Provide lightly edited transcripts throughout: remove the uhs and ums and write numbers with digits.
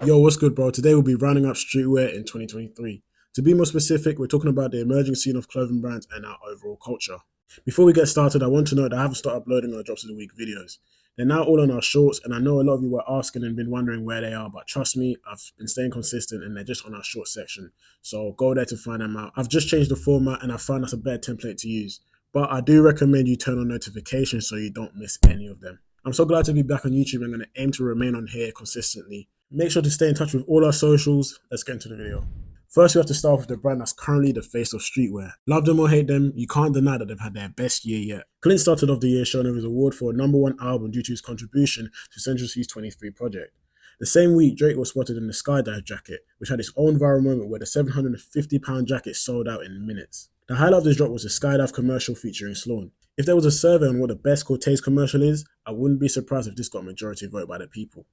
Yo, what's good, bro? Today we'll be rounding up streetwear in 2023. To be more specific, we're talking about the emerging scene of clothing brands and our overall culture. Before we get started, I want to note that I haven't started uploading our Drops of the Week videos. They're now all on our shorts, and I know a lot of you were asking and been wondering where they are, but trust me, I've been staying consistent and they're just on our short section. So go there to find them out. I've just changed the format and I found that's a better template to use. But I do recommend you turn on notifications so you don't miss any of them. I'm so glad to be back on YouTube. I'm going to aim to remain on here consistently. Make sure to stay in touch with all our socials. Let's get into the video. First, we have to start with the brand that's currently the face of streetwear. Love them or hate them, you can't deny that they've had their best year yet. Clint started off the year showing him his award for a #1 album due to his contribution to Central Cee's 23 project. The same week, Drake was spotted in the skydive jacket, which had its own viral moment where the £750 jacket sold out in minutes. The highlight of this drop was a skydive commercial featuring Sloan. If there was a survey on what the best Corteiz commercial is, I wouldn't be surprised if this got a majority vote by the people.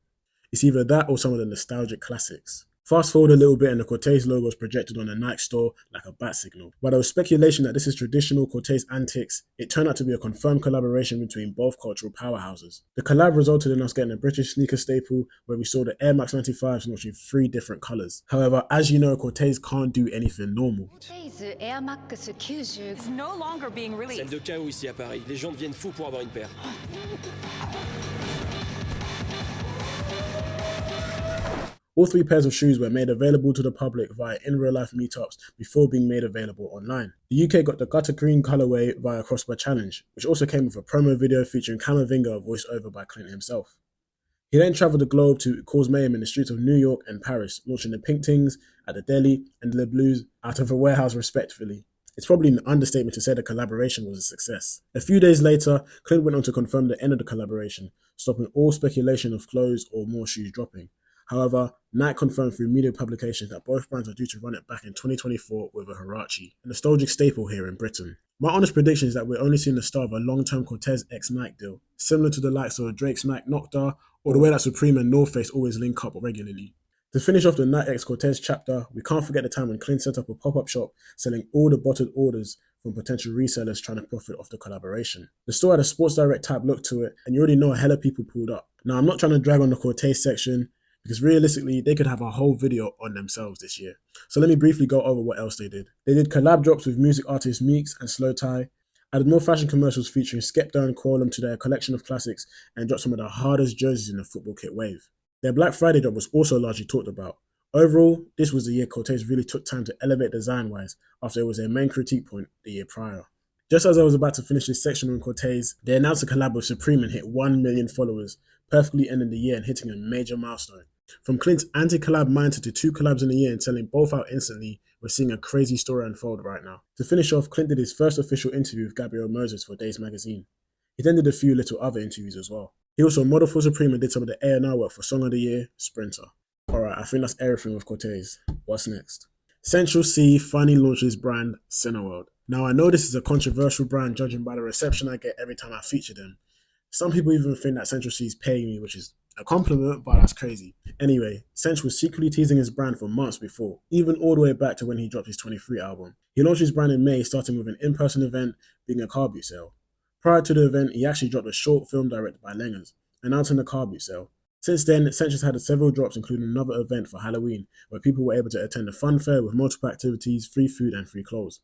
It's either that or some of the nostalgic classics. Fast forward a little bit and the Corteiz logo was projected on the Nike store like a bat signal. While there was speculation that this is traditional Corteiz antics, it turned out to be a confirmed collaboration between both cultural powerhouses. The collab resulted in us getting a British sneaker staple where we saw the Air Max 95s launching 3 different colours. However, as you know, Corteiz can't do anything normal. Air Max 90 is no longer being released. Celle de chaos ici à Paris. Les gens deviennent fous pour avoir une paire. All 3 pairs of shoes were made available to the public via in-real-life meetups before being made available online. The UK got the gutter green colourway via Crossbar Challenge, which also came with a promo video featuring Kaivyon voiced over by Clint himself. He then travelled the globe to cause mayhem in the streets of New York and Paris, launching the Pink Tings at the Deli and the Blues out of a warehouse respectively. It's probably an understatement to say the collaboration was a success. A few days later, Clint went on to confirm the end of the collaboration, stopping all speculation of clothes or more shoes dropping. However, Nike confirmed through media publications that both brands are due to run it back in 2024 with a Huarache, a nostalgic staple here in Britain. My honest prediction is that we're only seeing the start of a long-term Corteiz x Nike deal, similar to the likes of Drake's Nike Nocta or the way that Supreme and North Face always link up regularly. To finish off the Nike x Corteiz chapter, we can't forget the time when Clint set up a pop-up shop selling all the bottled orders from potential resellers trying to profit off the collaboration. The store had a Sports Direct type look to it, and you already know a hell of people pulled up. Now, I'm not trying to drag on the Corteiz section, because realistically, they could have a whole video on themselves this year. So let me briefly go over what else they did. They did collab drops with music artists Meeks and Slow Tie, added more fashion commercials featuring Skepta and Qualum to their collection of classics, and dropped some of the hardest jerseys in the football kit wave. Their Black Friday drop was also largely talked about. Overall, this was the year Corteiz really took time to elevate design-wise after it was their main critique point the year prior. Just as I was about to finish this section on Corteiz, they announced a collab with Supreme and hit 1 million followers, perfectly ending the year and hitting a major milestone. From Clint's anti-collab mindset to 2 collabs in a year and selling both out instantly, we're seeing a crazy story unfold right now. To finish off, Clint did his first official interview with Gabrielle Moses for Days magazine. He then did a few little other interviews as well. He also modeled for Supreme and did some of the A&R work for Song of the Year, Sprinter. Alright, I think that's everything with Corteiz. What's next? Central Cee finally launched his brand, Cineworld. Now I know this is a controversial brand judging by the reception I get every time I feature them. Some people even think that Central Cee is paying me, which is a compliment, but that's crazy. Anyway, Central was secretly teasing his brand for months before, even all the way back to when he dropped his 23 album. He launched his brand in May, starting with an in-person event being a car boot sale. Prior to the event, he actually dropped a short film directed by Lengers, announcing the car boot sale. Since then, Central's had several drops, including another event for Halloween, where people were able to attend a fun fair with multiple activities, free food, and free clothes.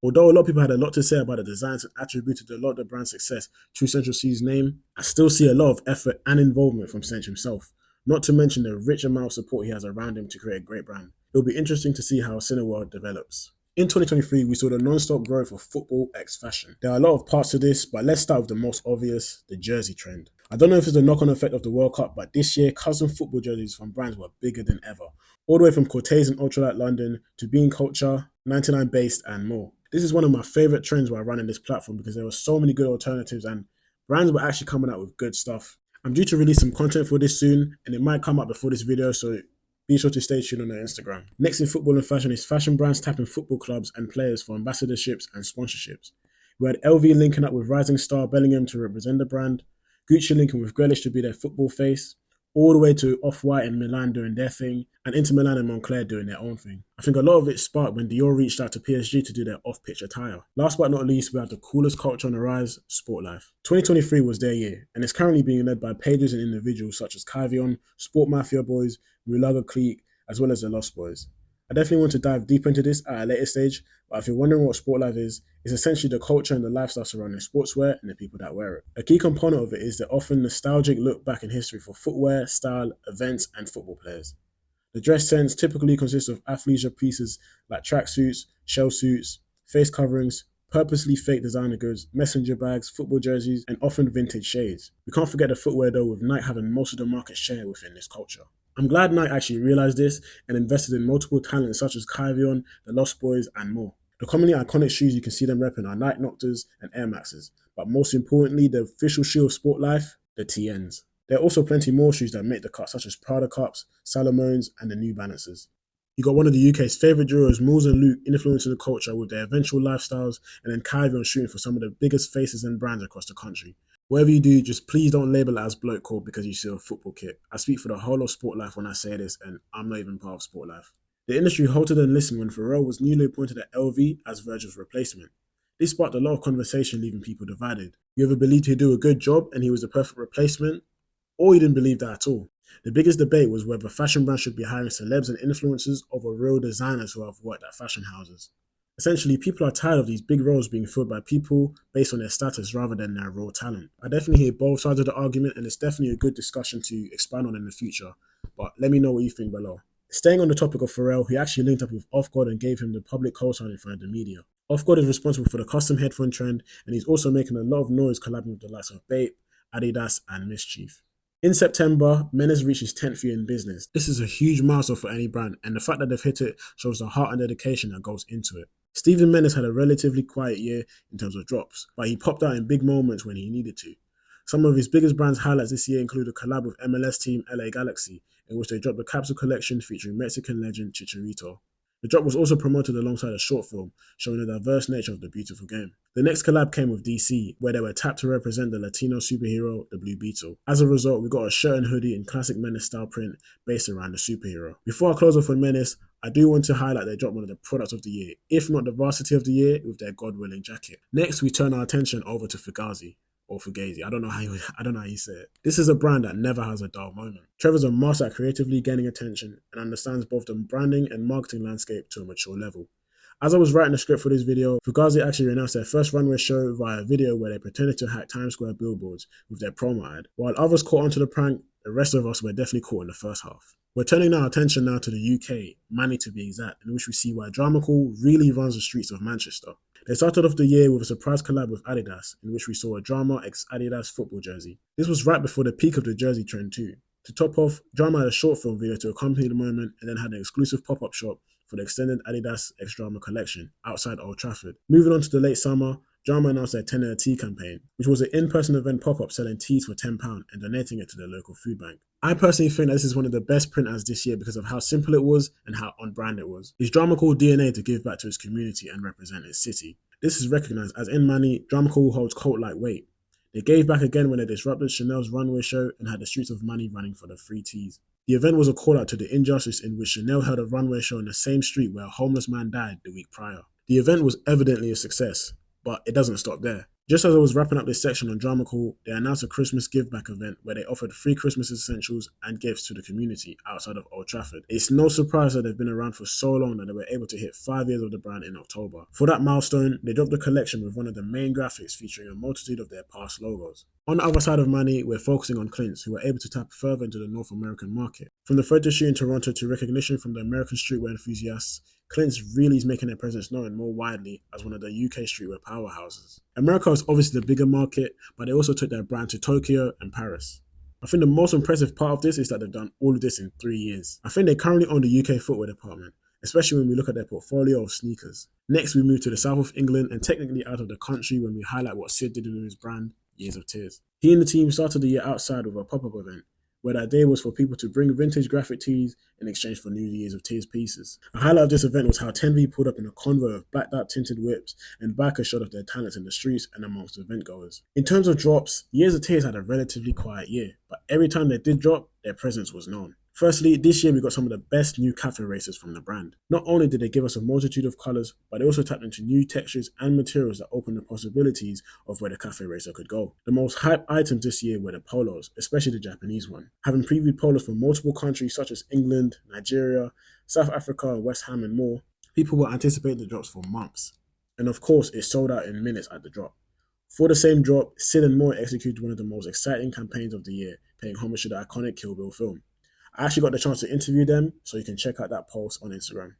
Although a lot of people had a lot to say about the designs and attributed a lot of the brand's success to Central Cee's name, I still see a lot of effort and involvement from Central himself, not to mention the rich amount of support he has around him to create a great brand. It'll be interesting to see how Cineworld develops. In 2023, we saw the non-stop growth of football x fashion. There are a lot of parts to this, but let's start with the most obvious, the jersey trend. I don't know if it's the knock-on effect of the World Cup, but this year, custom football jerseys from brands were bigger than ever. All the way from Corteiz and Ultralight London to Bean Culture, 99 Based, and more. This is one of my favourite trends while running this platform because there were so many good alternatives and brands were actually coming out with good stuff. I'm due to release some content for this soon, and it might come up before this video, so be sure to stay tuned on their Instagram. Next in football and fashion is fashion brands tapping football clubs and players for ambassadorships and sponsorships. We had LV linking up with rising star Bellingham to represent the brand, Gucci linking with Grealish to be their football face, all the way to Off-White and Milan doing their thing, and Inter Milan and Moncler doing their own thing. I think a lot of it sparked when Dior reached out to PSG to do their off-pitch attire. Last but not least, we have the coolest culture on the rise, sport life. 2023 was their year, and it's currently being led by pages and individuals such as Kaivyon, Sport Mafia Boys, Moulaga Clique, as well as the Lost Boys. I definitely want to dive deep into this at a later stage, but if you're wondering what sport life is, it's essentially the culture and the lifestyle surrounding sportswear and the people that wear it. A key component of it is the often nostalgic look back in history for footwear, style, events, and football players. The dress sense typically consists of athleisure pieces like tracksuits, shell suits, face coverings, purposely fake designer goods, messenger bags, football jerseys, and often vintage shades. We can't forget the footwear though, with Nike having most of the market share within this culture. I'm glad Nike actually realised this and invested in multiple talents such as Kaivyon, the Lost Boys, and more. The commonly iconic shoes you can see them repping are Nike Noctas and Air Maxes, but most importantly, the official shoe of sport life, the TNs. There are also plenty more shoes that make the cut, such as Prada Cups, Salomones, and the New Balances. You got one of the UK's favourite jurors, Moulds and Luke, influencing the culture with their eventual lifestyles, and then Kaivyon shooting for some of the biggest faces and brands across the country. Whatever you do, just please don't label it as bloke code because you see a football kit. I speak for the whole of sport life when I say this, and I'm not even part of sport life. The industry halted and listened when Pharrell was newly appointed at LV as Virgil's replacement. This sparked a lot of conversation, leaving people divided. You either believed he'd do a good job and he was the perfect replacement, or you didn't believe that at all. The biggest debate was whether fashion brands should be hiring celebs and influencers over real designers who have worked at fashion houses. Essentially, people are tired of these big roles being filled by people based on their status rather than their raw talent. I definitely hear both sides of the argument, and it's definitely a good discussion to expand on in the future, but let me know what you think below. Staying on the topic of Pharrell, he actually linked up with Off-God and gave him the public co-sign in front of the media. Off-God is responsible for the custom headphone trend, and he's also making a lot of noise collabing with the likes of Bape, Adidas, and Mischief. In September, Menace reached his 10th year in business. This is a huge milestone for any brand, and the fact that they've hit it shows the heart and dedication that goes into it. Stephen Menace had a relatively quiet year in terms of drops, but he popped out in big moments when he needed to. Some of his biggest brand's highlights this year include a collab with MLS team LA Galaxy, in which they dropped a capsule collection featuring Mexican legend Chicharito. The drop was also promoted alongside a short film, showing the diverse nature of the beautiful game. The next collab came with DC, where they were tapped to represent the Latino superhero, the Blue Beetle. As a result, we got a shirt and hoodie in classic Menace style print based around the superhero. Before I close off on Menace, I do want to highlight they dropped one of the products of the year, if not the varsity of the year, with their God Willing jacket. Next, we turn our attention over to Fugazi. Or Fugazi, I don't know how you say it. This is a brand that never has a dull moment. Trevor's a master at creatively gaining attention and understands both the branding and marketing landscape to a mature level. As I was writing the script for this video, Fugazi actually announced their first runway show via a video where they pretended to hack Times Square billboards with their promo ad. While others caught onto the prank, the rest of us were definitely caught in the first half. We're turning our attention now to the UK, Manny to be exact, in which we see why Dramacool really runs the streets of Manchester. They started off the year with a surprise collab with Adidas, in which we saw a Drama x Adidas football jersey. This was right before the peak of the jersey trend too. To top off, Drama had a short film video to accompany the moment and then had an exclusive pop-up shop for the extended Adidas X Drama collection outside Old Trafford. Moving on to the late summer, Drama announced their 10 tea campaign, which was an in-person event pop-up selling teas for £10 and donating it to the local food bank. I personally think that this is one of the best print ads this year because of how simple it was and how on-brand it was. It's Dramacool DNA to give back to its community and represent its city. This is recognised as in Manny, Dramacool holds cult-like weight. They gave back again when they disrupted Chanel's runway show and had the streets of Manny running for the free teas. The event was a call-out to the injustice in which Chanel held a runway show in the same street where a homeless man died the week prior. The event was evidently a success, but it doesn't stop there. Just as I was wrapping up this section on Dramacool, they announced a Christmas give-back event where they offered free Christmas essentials and gifts to the community outside of Old Trafford. It's no surprise that they've been around for so long that they were able to hit 5 years of the brand in October. For that milestone, they dropped a collection with one of the main graphics featuring a multitude of their past logos. On the other side of Manny, we're focusing on Clint's, who were able to tap further into the North American market. From the photo shoot in Toronto to recognition from the American streetwear enthusiasts, Clint's really is making their presence known more widely as one of the UK streetwear powerhouses. America is obviously the bigger market, but they also took their brand to Tokyo and Paris. I think the most impressive part of this is that they've done all of this in 3 years. I think they currently own the UK footwear department, especially when we look at their portfolio of sneakers. Next, we move to the south of England and technically out of the country when we highlight what Sid did with his brand, Years of Tears. He and the team started the year outside with a pop-up event, where the idea was for people to bring vintage graphic tees in exchange for New Year's of Tears pieces. A highlight of this event was how 10V pulled up in a convoy of blacked out tinted whips and bikers showed off their talents in the streets and amongst event goers. In terms of drops, Years of Tears had a relatively quiet year, but every time they did drop, their presence was known. Firstly, this year we got some of the best new cafe racers from the brand. Not only did they give us a multitude of colours, but they also tapped into new textures and materials that opened the possibilities of where the cafe racer could go. The most hyped items this year were the polos, especially the Japanese one. Having previewed polos from multiple countries such as England, Nigeria, South Africa, West Ham and more, people were anticipating the drops for months. And of course, it sold out in minutes at the drop. For the same drop, Sid and Moore executed one of the most exciting campaigns of the year, paying homage to the iconic Kill Bill film. I actually got the chance to interview them, so you can check out that post on Instagram.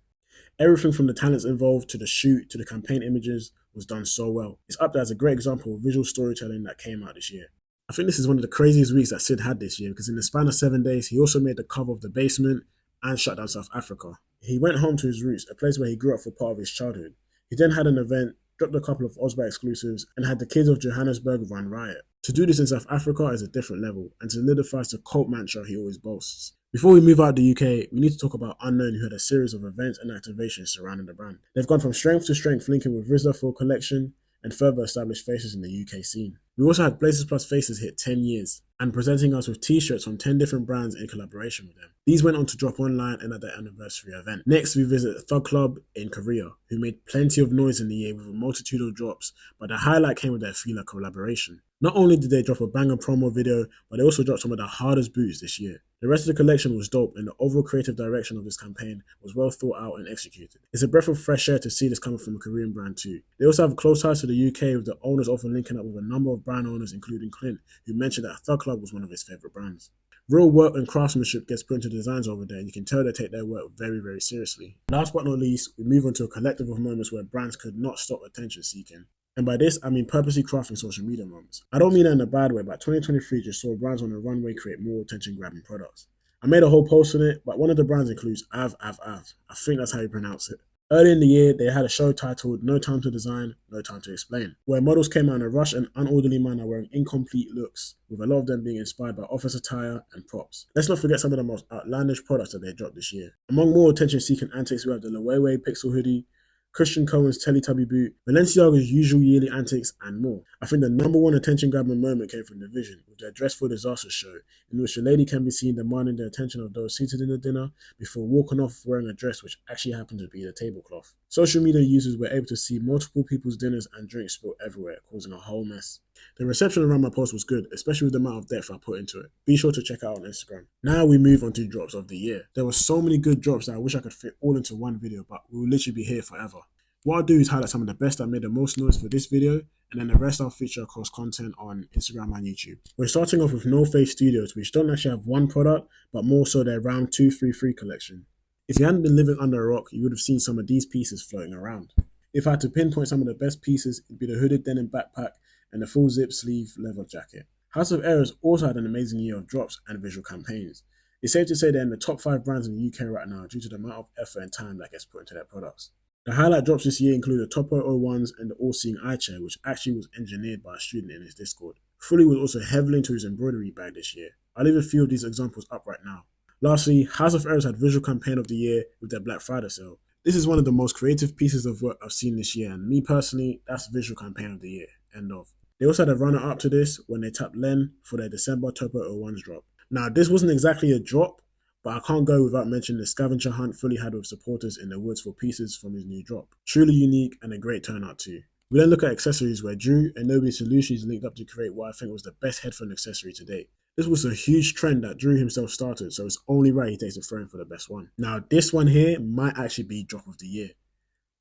Everything from the talents involved to the shoot to the campaign images was done so well. It's up there as a great example of visual storytelling that came out this year. I think this is one of the craziest weeks that Sid had this year because in the span of 7 days, he also made the cover of The Basement and shut down South Africa. He went home to his roots, a place where he grew up for part of his childhood. He then had an event, dropped a couple of Osbar exclusives, and had the kids of Johannesburg run riot. To do this in South Africa is a different level and solidifies the cult mantra he always boasts. Before we move out the UK, we need to talk about Unknown, who had a series of events and activations surrounding the brand. They've gone from strength to strength, linking with Rizla for a collection and further established faces in the UK scene. We also had Blazers Plus Faces hit 10 years and presenting us with t-shirts from 10 different brands in collaboration with them. These went on to drop online and at their anniversary event. Next, we visit Thug Club in Korea, who made plenty of noise in the year with a multitude of drops, but the highlight came with their Fila collaboration. Not only did they drop a banger promo video, but they also dropped some of the hardest boots this year. The rest of the collection was dope, and the overall creative direction of this campaign was well thought out and executed. It's a breath of fresh air to see this coming from a Korean brand too. They also have close ties to the UK, with the owners often linking up with a number of brand owners including Clint, who mentioned that Thug Club was one of his favourite brands. Real work and craftsmanship gets put into designs over there, and you can tell they take their work very, very seriously. Last but not least, we move on to a collective of moments where brands could not stop attention seeking. And by this, I mean purposely crafting social media moments. I don't mean that in a bad way, but 2023 just saw brands on the runway create more attention-grabbing products. I made a whole post on it, but one of the brands includes Av. I think that's how you pronounce it. Early in the year, they had a show titled No Time to Design, No Time to Explain, where models came out in a rush and unorderly manner wearing incomplete looks, with a lot of them being inspired by office attire and props. Let's not forget some of the most outlandish products that they dropped this year. Among more attention-seeking antics, we have the Loewe Pixel hoodie, Christian Cohen's Teletubby boot, Balenciaga's usual yearly antics, and more. I think the number one attention-grabbing moment came from the Vision, with their Dress for Disaster show, in which the lady can be seen demanding the attention of those seated in the dinner before walking off wearing a dress which actually happened to be the tablecloth. Social media users were able to see multiple people's dinners and drinks spilled everywhere, causing a whole mess. The reception around my post was good, especially with the amount of depth I put into it. Be sure to check out on Instagram. Now we move on to drops of the year. There were so many good drops that I wish I could fit all into one video, but we will literally be here forever. What I'll do is highlight some of the best that made the most noise for this video, and then the rest I'll feature across content on Instagram and YouTube. We're starting off with No Face Studios, which don't actually have one product, but more so their Round 233 collection. If you hadn't been living under a rock, you would have seen some of these pieces floating around. If I had to pinpoint some of the best pieces, it'd be the hooded denim backpack and the full zip sleeve leather jacket. House of Errors also had an amazing year of drops and visual campaigns. It's safe to say they're in the top 5 brands in the UK right now due to the amount of effort and time that gets put into their products. The highlight drops this year include the Topo 01s and the All-Seeing Eye Chair, which actually was engineered by a student in his Discord. Fully was also heavily into his embroidery bag this year. I'll leave a few of these examples up right now. Lastly, House of Errors had visual campaign of the year with their Black Friday sale. This is one of the most creative pieces of work I've seen this year, and me personally, that's visual campaign of the year. End of. They also had a runner-up to this when they tapped Len for their December Topo 01s drop. Now, this wasn't exactly a drop, but I can't go without mentioning the scavenger hunt Fully had with supporters in the woods for pieces from his new drop. Truly unique and a great turnout too. We then look at accessories where Drew and Nobody Solutions linked up to create what I think was the best headphone accessory to date. This was a huge trend that Drew himself started, so it's only right he takes the throne for the best one. Now this one here might actually be drop of the year.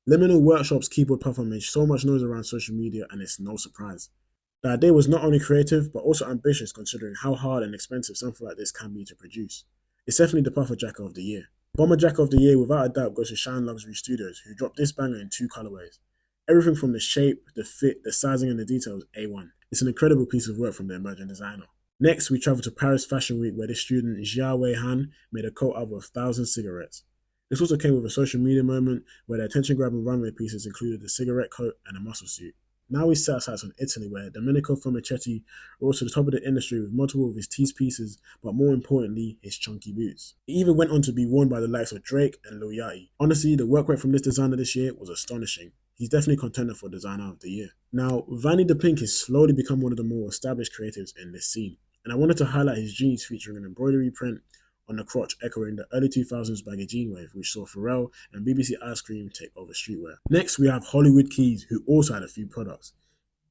Liminal Workshop's keyboard puffer made so much noise around social media, and it's no surprise. The idea was not only creative but also ambitious considering how hard and expensive something like this can be to produce. It's definitely the puffer jacket of the year. Bomber jacket of the year without a doubt goes to Shine Luxury Studios, who dropped this banger in 2 colorways. Everything from the shape, the fit, the sizing and the details A1. It's an incredible piece of work from the emerging designer. Next, we travel to Paris Fashion Week where this student, Jia Wei Han, made a coat out of 1,000 cigarettes. This also came with a social media moment where the attention-grabbing runway pieces included a cigarette coat and a muscle suit. Now he's set sights on Italy, where Domenico Formichetti rose to the top of the industry with multiple of his tease pieces, but more importantly, his chunky boots. He even went on to be worn by the likes of Drake and Lil Yachty. Honestly, the work rate from this designer this year was astonishing. He's definitely contender for Designer of the Year. Now, Vanny the Pink has slowly become one of the more established creatives in this scene, and I wanted to highlight his jeans featuring an embroidery print on the crotch echoing the early 2000s baggy jean wave, which saw Pharrell and BBC Ice Cream take over streetwear. Next, we have Hollywood Keys, who also had a few products.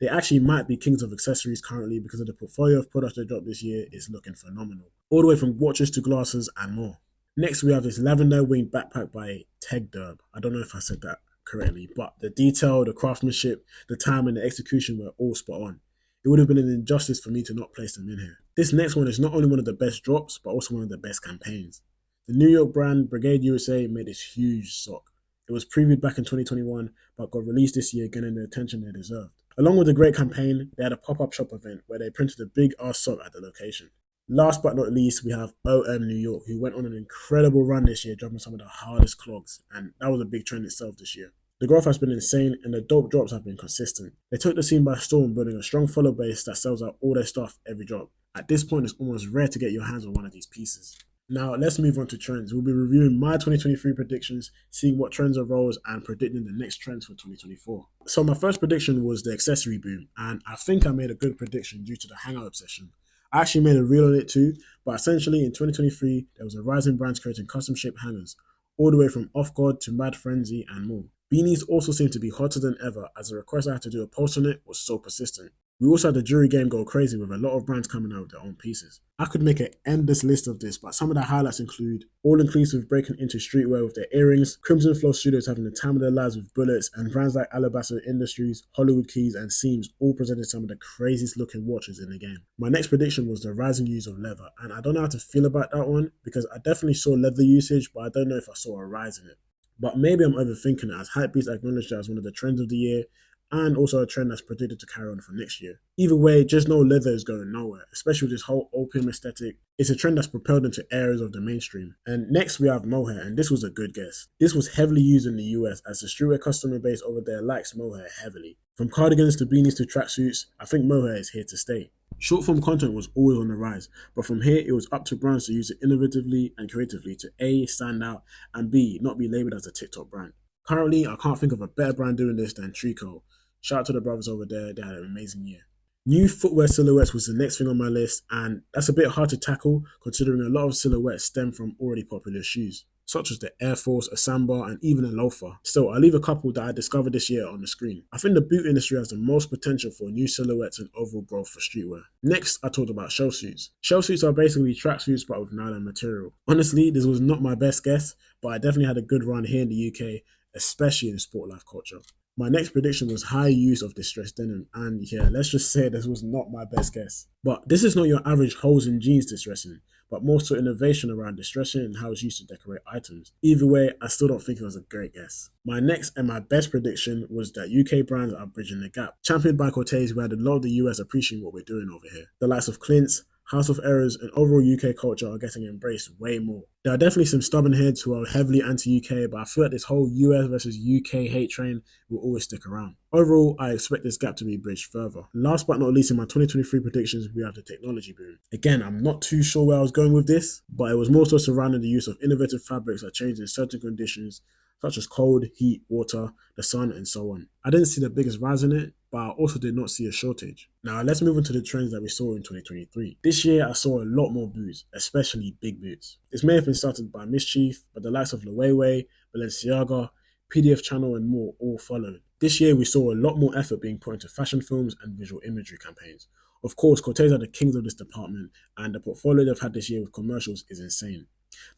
They actually might be kings of accessories currently because of the portfolio of products they dropped this year is looking phenomenal. All the way from watches to glasses and more. Next, we have this lavender wing backpack by Teg Derb. I don't know if I said that correctly, but the detail, the craftsmanship, the time and the execution were all spot on. It would have been an injustice for me to not place them in here. This next one is not only one of the best drops, but also one of the best campaigns. The New York brand Brigade USA made this huge sock. It was previewed back in 2021, but got released this year, getting the attention they deserved. Along with the great campaign, they had a pop-up shop event where they printed a big ass sock at the location. Last but not least, we have OM New York, who went on an incredible run this year, dropping some of the hardest clogs, and that was a big trend itself this year. The growth has been insane, and the dope drops have been consistent. They took the scene by storm, building a strong follow base that sells out all their stuff every drop. At this point, it's almost rare to get your hands on one of these pieces. Now, let's move on to trends. We'll be reviewing my 2023 predictions, seeing what trends arose, and predicting the next trends for 2024. So my first prediction was the accessory boom, and I think I made a good prediction due to the hanger obsession. I actually made a reel on it too, but essentially in 2023, there was a rise in brands creating custom-shaped hangers, all the way from Off Guard to Mad Frenzy and more. Beanies also seemed to be hotter than ever, as the request I had to do a post on it was so persistent. We also had the jury game go crazy with a lot of brands coming out with their own pieces. I could make an endless list of this, but some of the highlights include All-Inclusive breaking into streetwear with their earrings, Crimson Flow Studios having the time of their lives with bullets, and brands like Alabaster Industries, Hollywood Keys, and Seams all presented some of the craziest looking watches in the game. My next prediction was the rising use of leather, and I don't know how to feel about that one, because I definitely saw leather usage, but I don't know if I saw a rise in it. But maybe I'm overthinking it, as Hypebeast acknowledged it as one of the trends of the year, and also a trend that's predicted to carry on for next year. Either way, just know leather is going nowhere, especially with this whole opium aesthetic. It's a trend that's propelled into areas of the mainstream. And next we have mohair, and this was a good guess. This was heavily used in the US, as the streetwear customer base over there likes mohair heavily. From cardigans to beanies to tracksuits, I think mohair is here to stay. Short form content was always on the rise, but from here it was up to brands to use it innovatively and creatively to A, stand out, and B, not be labeled as a TikTok brand. Currently, I can't think of a better brand doing this than Trico. Shout out to the brothers over there, they had an amazing year. New footwear silhouettes was the next thing on my list, and that's a bit hard to tackle considering a lot of silhouettes stem from already popular shoes, such as the Air Force, a Samba, and even a loafer. Still, I'll leave a couple that I discovered this year on the screen. I think the boot industry has the most potential for new silhouettes and overall growth for streetwear. Next, I talked about shell suits. Shell suits are basically tracksuits but with nylon material. Honestly, this was not my best guess, but I definitely had a good run here in the UK, especially in sport life culture. My next prediction was high use of distressed denim, and yeah, let's just say this was not my best guess. But this is not your average holes in jeans distressing, but more so innovation around distressing and how it's used to decorate items. Either way, I still don't think it was a great guess. My next and my best prediction was that UK brands are bridging the gap. Championed by Corteiz, we had a lot of the US appreciating what we're doing over here. The likes of Clint's, House of Errors, and overall UK culture are getting embraced way more. There are definitely some stubborn heads who are heavily anti-UK, but I feel like this whole US versus UK hate train will always stick around. Overall, I expect this gap to be bridged further. Last but not least, in my 2023 predictions, we have the technology boom. Again, I'm not too sure where I was going with this, but it was more so surrounding the use of innovative fabrics that change in certain conditions, such as cold, heat, water, the sun, and so on. I didn't see the biggest rise in it, but I also did not see a shortage. Now let's move on to the trends that we saw in 2023. This year I saw a lot more boots, especially big boots. This may have been started by Mischief, but the likes of Loewe, Balenciaga, PDF Channel and more all followed. This year we saw a lot more effort being put into fashion films and visual imagery campaigns. Of course, Corteiz are the kings of this department, and the portfolio they've had this year with commercials is insane.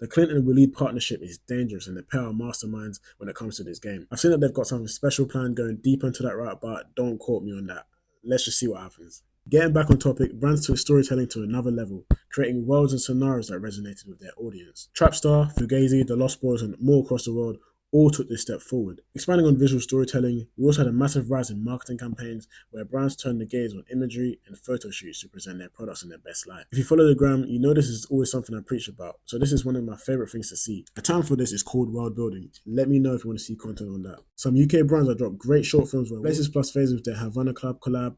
The Clinton and Waleed partnership is dangerous, and the pair are masterminds when it comes to this game. I've seen that they've got something special planned going deep into that route, but don't quote me on that. Let's just see what happens. Getting back on topic, brands took storytelling to another level, creating worlds and scenarios that resonated with their audience. Trapstar, Fugazi, The Lost Boys, and more across the world all took this step forward. Expanding on visual storytelling, we also had a massive rise in marketing campaigns where brands turned the gaze on imagery and photo shoots to present their products in their best light. If you follow the gram, you know this is always something I preach about, so this is one of my favourite things to see. A term for this is called world building. Let me know if you want to see content on that. Some UK brands have dropped great short films where Places Plus Phase with their Havana Club collab,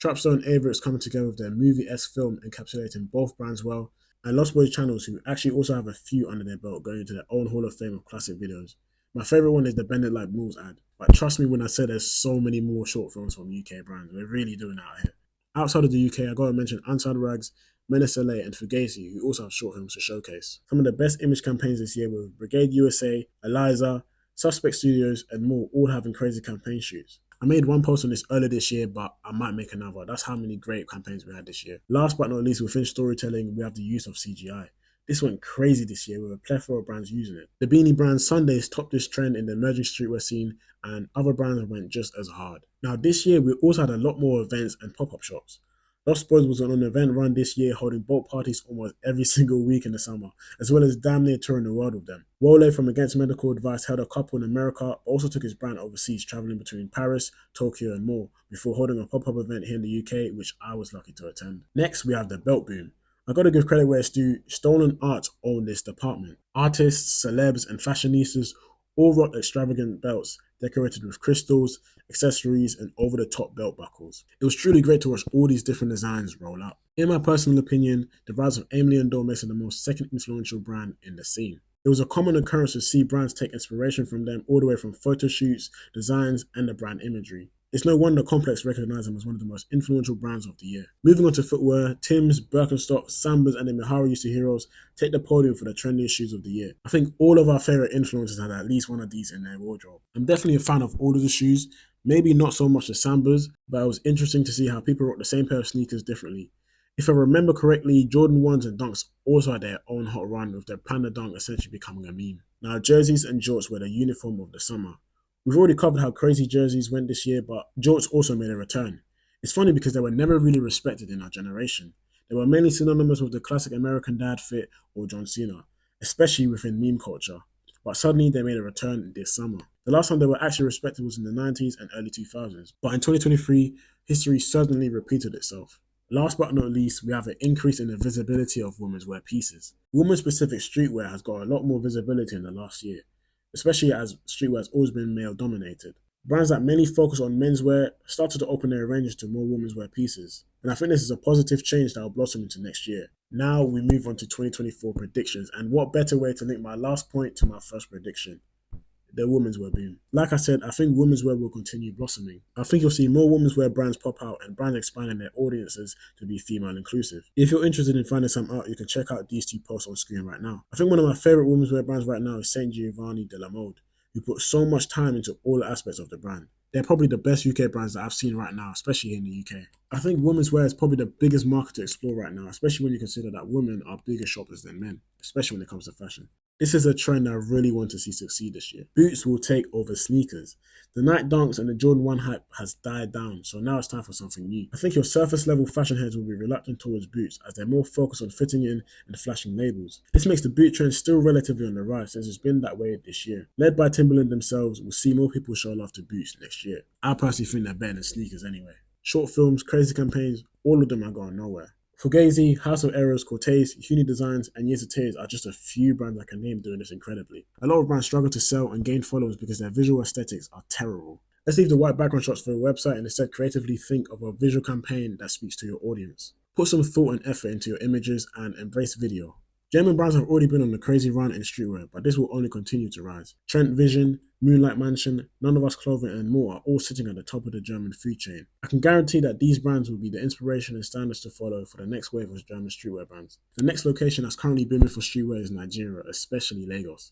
Trapstone and Avericks coming together with their movie-esque film encapsulating both brands well, and Lost Boys channels who actually also have a few under their belt going into their own Hall of Fame of classic videos. My favourite one is the Bend It Like Moves ad, but trust me when I say there's so many more short films from UK brands. We're really doing it out here. Outside of the UK, I gotta mention Ansad Rags, Menace and Fugazi, who also have short films to showcase. Some of the best image campaigns this year were Brigade USA, Eliza, Suspect Studios, and more, all having crazy campaign shoots. I made one post on this earlier this year, but I might make another. That's how many great campaigns we had this year. Last but not least, within storytelling, we have the use of CGI. This went crazy this year with a plethora of brands using it. The Beanie brand Sundays topped this trend in the emerging streetwear scene, and other brands went just as hard. Now this year, we also had a lot more events and pop-up shops. Lost Boys was on an event run this year holding bulk parties almost every single week in the summer, as well as damn near touring the world with them. Wole from Against Medical Advice held a couple in America, but also took his brand overseas, traveling between Paris, Tokyo and more, before holding a pop-up event here in the UK, which I was lucky to attend. Next, we have the belt boom. I gotta give credit where it's due, Stolen Art owned this department. Artists, celebs and fashionistas all rocked extravagant belts decorated with crystals, accessories and over-the-top belt buckles. It was truly great to watch all these different designs roll out. In my personal opinion, the rise of Aimee and Dore makes it the most second influential brand in the scene. It was a common occurrence to see brands take inspiration from them all the way from photo shoots, designs and the brand imagery. It's no wonder Complex recognized them as one of the most influential brands of the year. Moving on to footwear, Tim's, Birkenstock, Sambas and the Mihara Yusu Heroes take the podium for the trendiest shoes of the year. I think all of our favourite influencers had at least one of these in their wardrobe. I'm definitely a fan of all of the shoes, maybe not so much the Sambas, but it was interesting to see how people rock the same pair of sneakers differently. If I remember correctly, Jordan 1s and Dunks also had their own hot run, with their Panda Dunk essentially becoming a meme. Now jerseys and jorts were the uniform of the summer. We've already covered how crazy jerseys went this year, but jorts also made a return. It's funny because they were never really respected in our generation. They were mainly synonymous with the classic American dad fit or John Cena, especially within meme culture. But suddenly they made a return this summer. The last time they were actually respected was in the 90s and early 2000s. But in 2023, history certainly repeated itself. Last but not least, we have an increase in the visibility of womenswear pieces. Women-specific streetwear has got a lot more visibility in the last year, especially as streetwear has always been male-dominated. Brands that mainly focus on menswear started to open their ranges to more womenswear pieces, and I think this is a positive change that will blossom into next year. Now we move on to 2024 predictions, and what better way to link my last point to my first prediction? The womenswear boom. Like I said, I think womenswear will continue blossoming. I think you'll see more womenswear brands pop out and brands expanding their audiences to be female inclusive. If you're interested in finding some out, you can check out these two posts on screen right now. I think one of my favorite womenswear brands right now is Saint Giovanni de la Mode, who put so much time into all aspects of the brand. They're probably the best UK brands that I've seen right now, especially in the UK. I think womenswear is probably the biggest market to explore right now, especially when you consider that women are bigger shoppers than men, especially when it comes to fashion. This is a trend I really want to see succeed this year. Boots will take over sneakers. The Nike Dunks and the Jordan 1 hype has died down, so now it's time for something new. I think your surface level fashion heads will be reluctant towards boots as they're more focused on fitting in and flashing labels. This makes the boot trend still relatively on the rise since it's been that way this year. Led by Timberland themselves, we'll see more people show love to boots next year. I personally think they're better than sneakers anyway. Short films, crazy campaigns, all of them are going nowhere. Fugazi, House of Errors, Corteiz, Uni Designs, and Years of Tears are just a few brands I can name doing this incredibly. A lot of brands struggle to sell and gain followers because their visual aesthetics are terrible. Let's leave the white background shots for a website and instead creatively think of a visual campaign that speaks to your audience. Put some thought and effort into your images and embrace video. German brands have already been on a crazy run in streetwear, but this will only continue to rise. Trent Vision, Moonlight Mansion, None of Us Clothing and more are all sitting at the top of the German food chain. I can guarantee that these brands will be the inspiration and standards to follow for the next wave of German streetwear brands. The next location that's currently booming for streetwear is Nigeria, especially Lagos.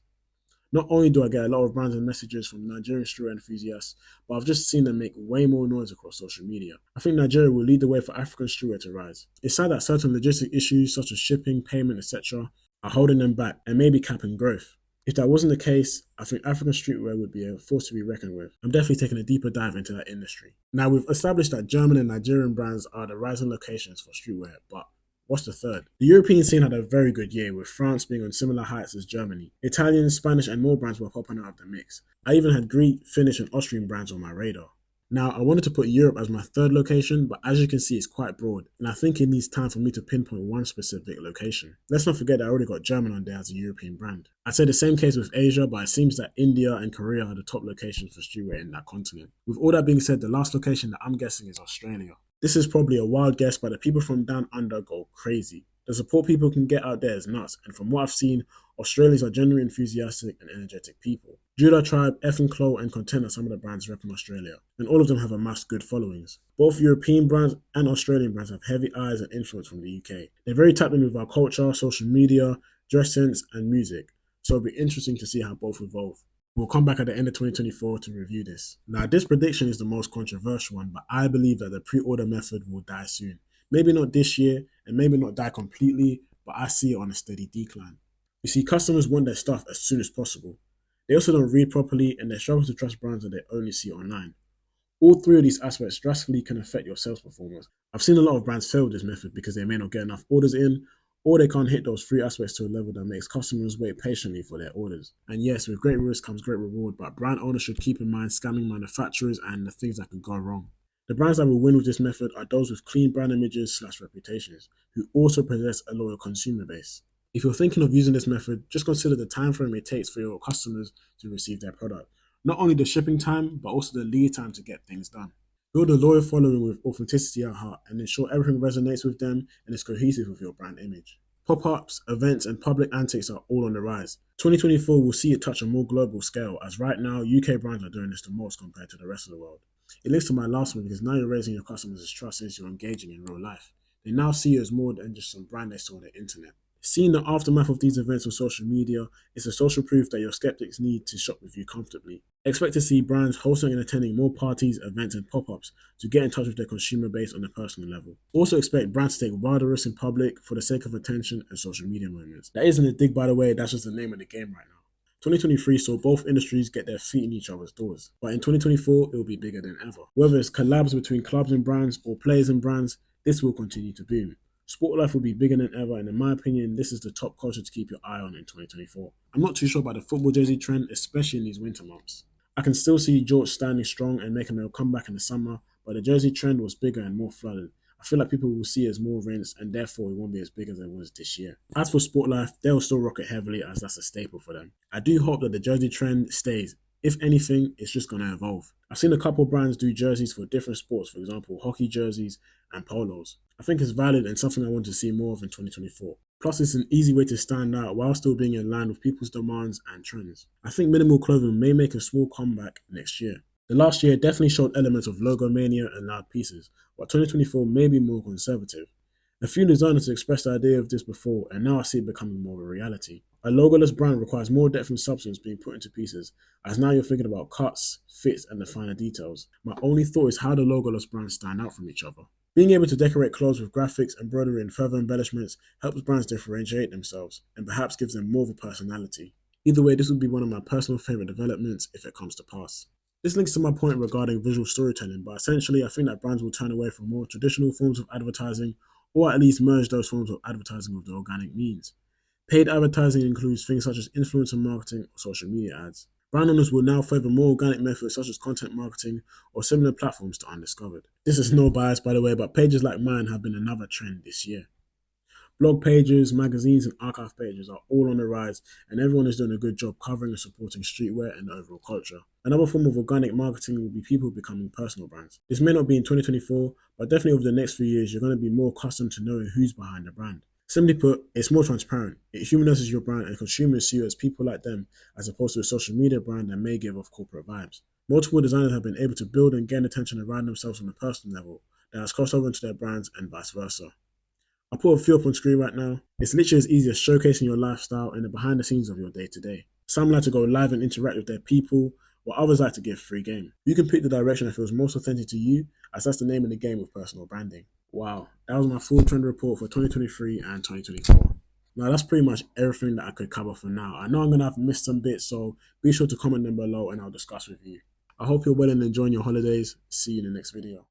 Not only do I get a lot of brands and messages from Nigerian streetwear enthusiasts, but I've just seen them make way more noise across social media. I think Nigeria will lead the way for African streetwear to rise. It's sad that certain logistic issues such as shipping, payment, etc. are holding them back and maybe capping growth. If that wasn't the case, I think African streetwear would be a force to be reckoned with. I'm definitely taking a deeper dive into that industry. Now we've established that German and Nigerian brands are the rising locations for streetwear, but What's the third? The European scene had a very good year, with France being on similar heights as Germany. Italian, Spanish and more brands were popping out of the mix. I even had Greek, Finnish and Austrian brands on my radar. Now, I wanted to put Europe as my third location, but as you can see, it's quite broad, and I think it needs time for me to pinpoint one specific location. Let's not forget that I already got German on there as a European brand. I'd say the same case with Asia, but it seems that India and Korea are the top locations for streetwear in that continent. With all that being said, the last location that I'm guessing is Australia. This is probably a wild guess, but the people from down under go crazy. The support people can get out there is nuts, and from what I've seen, Australians are genuinely enthusiastic and energetic people. Judah Tribe, F & Clo and Content are some of the brands repping Australia, and all of them have amassed good followings. Both European brands and Australian brands have heavy eyes and influence from the UK. They're very tapped in with our culture, social media, dress sense and music, so it'll be interesting to see how both evolve. We'll come back at the end of 2024 to review this. Now, this prediction is the most controversial one, but I believe that the pre-order method will die soon. Maybe not this year, and maybe not die completely, but I see it on a steady decline. You see, customers want their stuff as soon as possible. They also don't read properly, and they struggle to trust brands that they only see online. All three of these aspects drastically can affect your sales performance. I've seen a lot of brands fail with this method because they may not get enough orders in, or they can't hit those three aspects to a level that makes customers wait patiently for their orders. And yes, with great risk comes great reward, but brand owners should keep in mind scamming manufacturers and the things that could go wrong. The brands that will win with this method are those with clean brand images / reputations, who also possess a loyal consumer base. If you're thinking of using this method, just consider the time frame it takes for your customers to receive their product. Not only the shipping time, but also the lead time to get things done. Build a loyal following with authenticity at heart and ensure everything resonates with them and is cohesive with your brand image. Pop-ups, events and public antics are all on the rise. 2024 will see it touch a more global scale, as right now UK brands are doing this the most compared to the rest of the world. It links to my last one because now you're raising your customers' trust since you're engaging in real life. They now see you as more than just some brand they saw on the internet. Seeing the aftermath of these events on social media is a social proof that your skeptics need to shop with you comfortably. Expect to see brands hosting and attending more parties, events and pop-ups to get in touch with their consumer base on a personal level. Also expect brands to take wilder risks in public for the sake of attention and social media moments. That isn't a dig, by the way, that's just the name of the game right now. 2023 saw both industries get their feet in each other's doors, but in 2024 it will be bigger than ever. Whether it's collabs between clubs and brands or players and brands, this will continue to boom. Sport life will be bigger than ever, and in my opinion, this is the top culture to keep your eye on in 2024. I'm not too sure about the football jersey trend, especially in these winter months. I can still see Jorts standing strong and making a comeback in the summer, but the jersey trend was bigger and more flooded. I feel like people will see it as more rinse, and therefore it won't be as big as it was this year. As for sport life, they'll still rock it heavily as that's a staple for them. I do hope that the jersey trend stays. If anything, it's just going to evolve. I've seen a couple brands do jerseys for different sports, for example, hockey jerseys and polos. I think it's valid and something I want to see more of in 2024. Plus, it's an easy way to stand out while still being in line with people's demands and trends. I think minimal clothing may make a small comeback next year. The last year definitely showed elements of logo mania and loud pieces, but 2024 may be more conservative. A few designers expressed the idea of this before, and now I see it becoming more of a reality. A logoless brand requires more depth and substance being put into pieces, as now you're thinking about cuts, fits, and the finer details. My only thought is how the logoless brands stand out from each other. Being able to decorate clothes with graphics, embroidery, and further embellishments helps brands differentiate themselves, and perhaps gives them more of a personality. Either way, this would be one of my personal favourite developments if it comes to pass. This links to my point regarding visual storytelling, but essentially I think that brands will turn away from more traditional forms of advertising, or at least merge those forms of advertising with the organic means. Paid advertising includes things such as influencer marketing or social media ads. Brand owners will now favour more organic methods such as content marketing or similar platforms to Undiscovered. This is no bias, by the way, but pages like mine have been another trend this year. Blog pages, magazines and archive pages are all on the rise, and everyone is doing a good job covering and supporting streetwear and the overall culture. Another form of organic marketing will be people becoming personal brands. This may not be in 2024, but definitely over the next few years, you're going to be more accustomed to knowing who's behind the brand. Simply put, it's more transparent. It humanizes your brand and consumers see you as people like them, as opposed to a social media brand that may give off corporate vibes. Multiple designers have been able to build and gain attention around themselves on a personal level that has crossed over into their brands and vice versa. I'll put a few up on screen right now. It's literally as easy as showcasing your lifestyle and the behind the scenes of your day to day. Some like to go live and interact with their people, while others like to give free game. You can pick the direction that feels most authentic to you, as that's the name of the game with personal branding. Wow, that was my full trend report for 2023 and 2024. Now that's pretty much everything that I could cover for now. I know I'm going to have missed some bits, so be sure to comment them below and I'll discuss with you. I hope you're well and enjoying your holidays. See you in the next video.